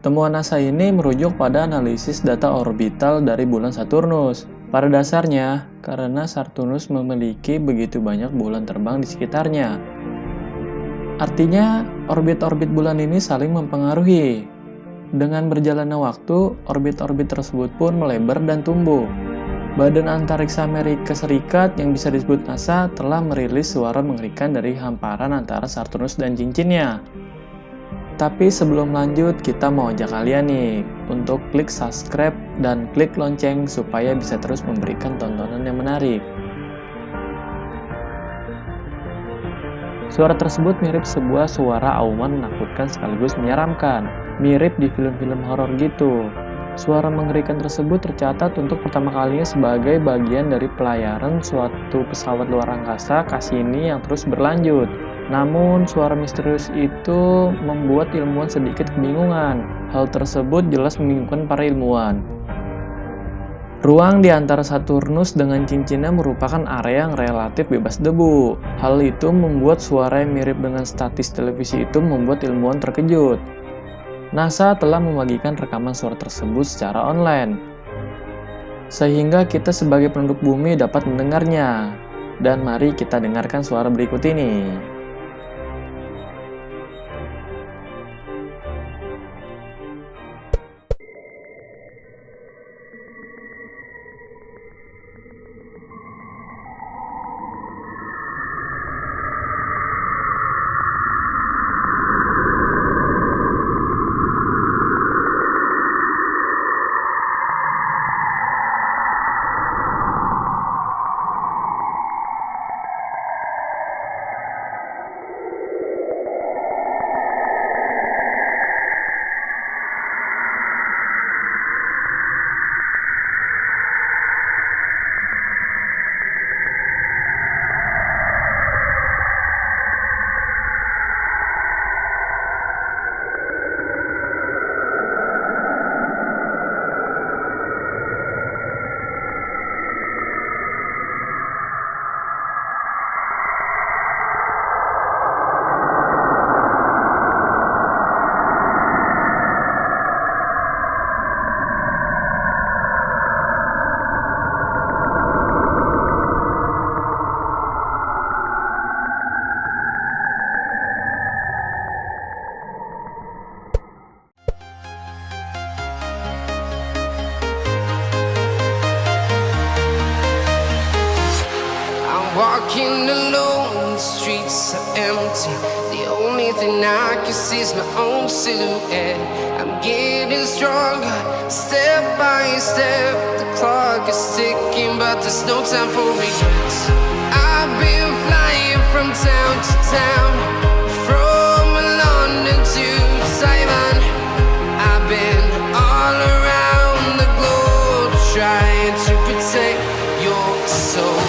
Temuan NASA ini merujuk pada analisis data orbital dari bulan Saturnus. Pada dasarnya, karena Saturnus memiliki begitu banyak bulan terbang di sekitarnya. Artinya, orbit-orbit bulan ini saling mempengaruhi. Dengan berjalannya waktu, orbit-orbit tersebut pun melebar dan tumbuh. Badan Antariksa Amerika Serikat yang bisa disebut NASA telah merilis suara mengerikan dari hamparan antara Saturnus dan cincinnya. Tapi sebelum lanjut, kita mau ajak kalian nih untuk klik subscribe dan klik lonceng supaya bisa terus memberikan tontonan yang menarik. Suara tersebut mirip sebuah suara auman menakutkan sekaligus menyeramkan. Mirip di film-film horor gitu. Suara mengerikan tersebut tercatat untuk pertama kalinya sebagai bagian dari pelayaran suatu pesawat luar angkasa Cassini yang terus berlanjut. Namun, suara misterius itu membuat ilmuwan sedikit kebingungan. Hal tersebut jelas membingungkan para ilmuwan. Ruang di antara Saturnus dengan cincinnya merupakan area yang relatif bebas debu. Hal itu membuat suara yang mirip dengan statis televisi itu membuat ilmuwan terkejut. NASA telah membagikan rekaman suara tersebut secara online, sehingga kita sebagai penduduk bumi dapat mendengarnya. Dan mari kita dengarkan suara berikut ini. Walking alone, the streets are empty. The only thing I can see is my own silhouette. I'm getting stronger, step by step. The clock is ticking, but there's no time for regrets. I've been flying from town to town, from London to Taiwan. I've been all around the globe trying to protect your soul.